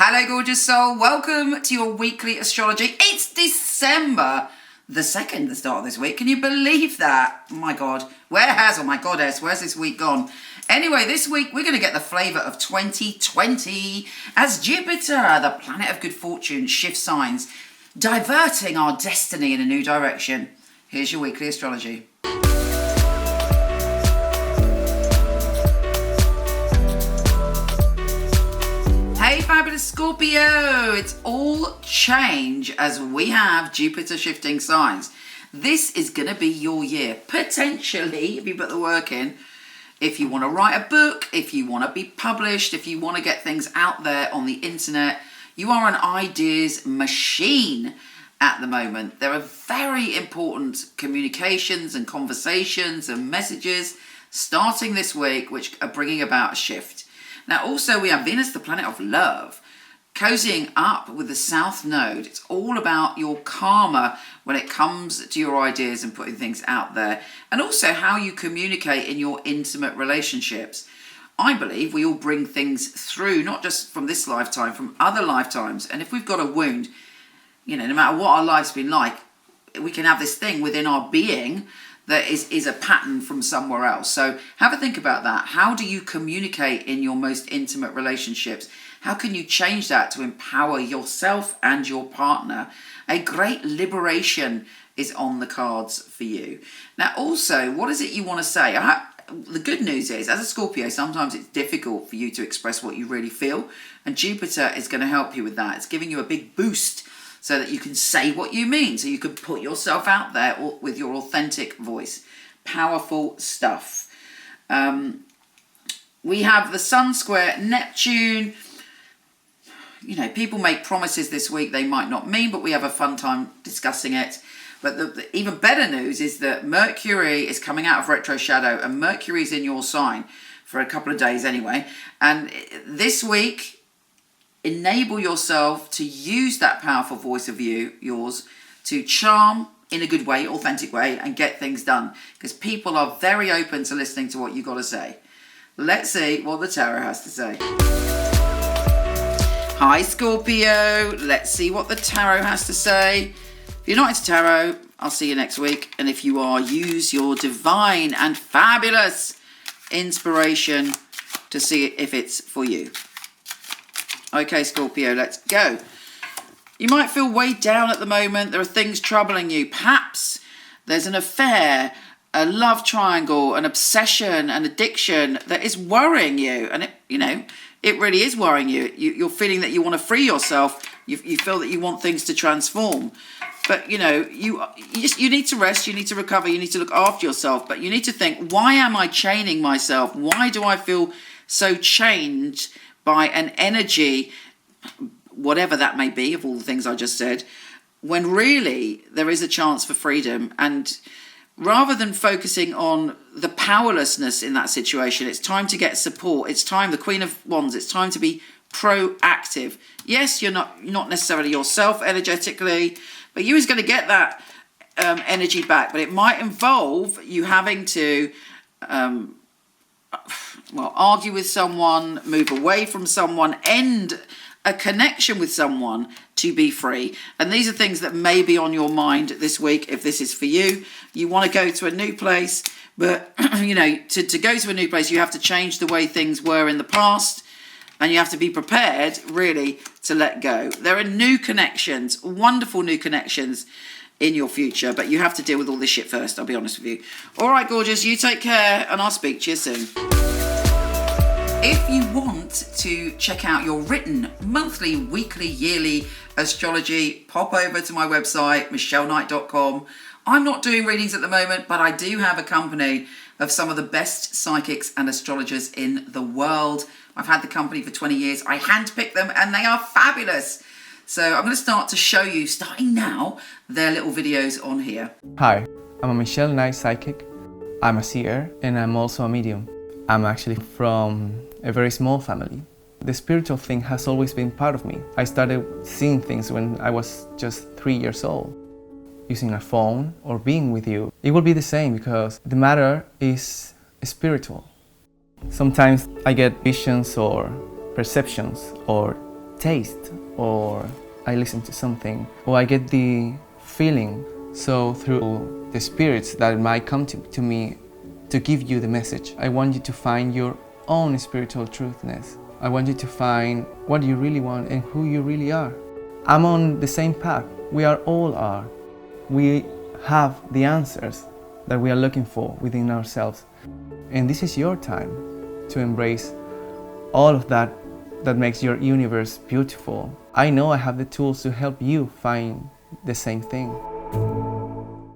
Hello, gorgeous soul. Welcome to your weekly astrology. It's December the 2nd, the start of this week. Can you believe that? Oh my God. Oh my goddess, where's this week gone? Anyway, this week we're going to get the flavour of 2020 as Jupiter, the planet of good fortune, shifts signs, diverting our destiny in a new direction. Here's your weekly astrology. Hey fabulous Scorpio, it's all change as we have Jupiter shifting signs. This is going to be your year, potentially, if you put the work in. If you want to write a book, if you want to be published, if you want to get things out there on the internet, you are an ideas machine at the moment. There are very important communications and conversations and messages starting this week which are bringing about a shift. Now, also, we have Venus, the planet of love, cozying up with the South Node. It's all about your karma when it comes to your ideas and putting things out there, and also how you communicate in your intimate relationships. I believe we all bring things through, not just from this lifetime, from other lifetimes. And if we've got a wound, no matter what our life's been like, we can have this thing within our being that is a pattern from somewhere else. So have a think about that. How do you communicate in your most intimate relationships? How can you change that to empower yourself and your partner? A great liberation is on the cards for you. Now also, what is it you want to say? The good news is, as a Scorpio, sometimes it's difficult for you to express what you really feel, and Jupiter is going to help you with that. It's giving you a big boost so that you can say what you mean, so you can put yourself out there with your authentic voice. Powerful stuff. We have the Sun square Neptune. People make promises this week they might not mean, but we have a fun time discussing it. But the even better news is that Mercury is coming out of retro shadow, and Mercury is in your sign for a couple of days anyway. And this week, enable yourself to use that powerful voice of yours to charm in a good way, authentic way, and get things done. Because people are very open to listening to what you've got to say. Let's see what the tarot has to say. Hi Scorpio, let's see what the tarot has to say. If you're not into tarot, I'll see you next week. And if you are, use your divine and fabulous inspiration to see if it's for you. Okay, Scorpio, let's go. You might feel weighed down at the moment. There are things troubling you. Perhaps there's an affair, a love triangle, an obsession, an addiction that is worrying you. And it really is worrying you. You're feeling that you want to free yourself. You feel that you want things to transform. But, you need to rest. You need to recover. You need to look after yourself. But you need to think, why am I chaining myself? Why do I feel so changed by an energy, whatever that may be, of all the things I just said, when really there is a chance for freedom? And rather than focusing on the powerlessness in that situation, it's time to get support. It's time, the Queen of Wands, it's time to be proactive. Yes, you're not necessarily yourself energetically, but you is going to get that energy back. But it might involve you having to argue with someone, move away from someone, end a connection with someone to be free. And these are things that may be on your mind this week if this is for you. You want to go to a new place, but to go to a new place, you have to change the way things were in the past, and you have to be prepared really to let go. There are new connections, wonderful new connections in your future, but you have to deal with all this shit first, I'll be honest with you. All right, gorgeous, you take care, and I'll speak to you soon. If you want to check out your written monthly, weekly, yearly astrology, pop over to my website, michelleknight.com. I'm not doing readings at the moment, but I do have a company of some of the best psychics and astrologers in the world. I've had the company for 20 years. I handpick them and they are fabulous. So I'm going to start to show you, starting now, their little videos on here. Hi, I'm a Michele Knight psychic. I'm a seer and I'm also a medium. I'm actually from a very small family. The spiritual thing has always been part of me. I started seeing things when I was just 3 years old. Using a phone or being with you, it will be the same because the matter is spiritual. Sometimes I get visions or perceptions or taste, or I listen to something, or I get the feeling. So through the spirits that might come to me to give you the message, I want you to find your own spiritual truthness. I want you to find what you really want and who you really are. I'm on the same path. We all are. We have the answers that we are looking for within ourselves. And this is your time to embrace all of that makes your universe beautiful. I know I have the tools to help you find the same thing.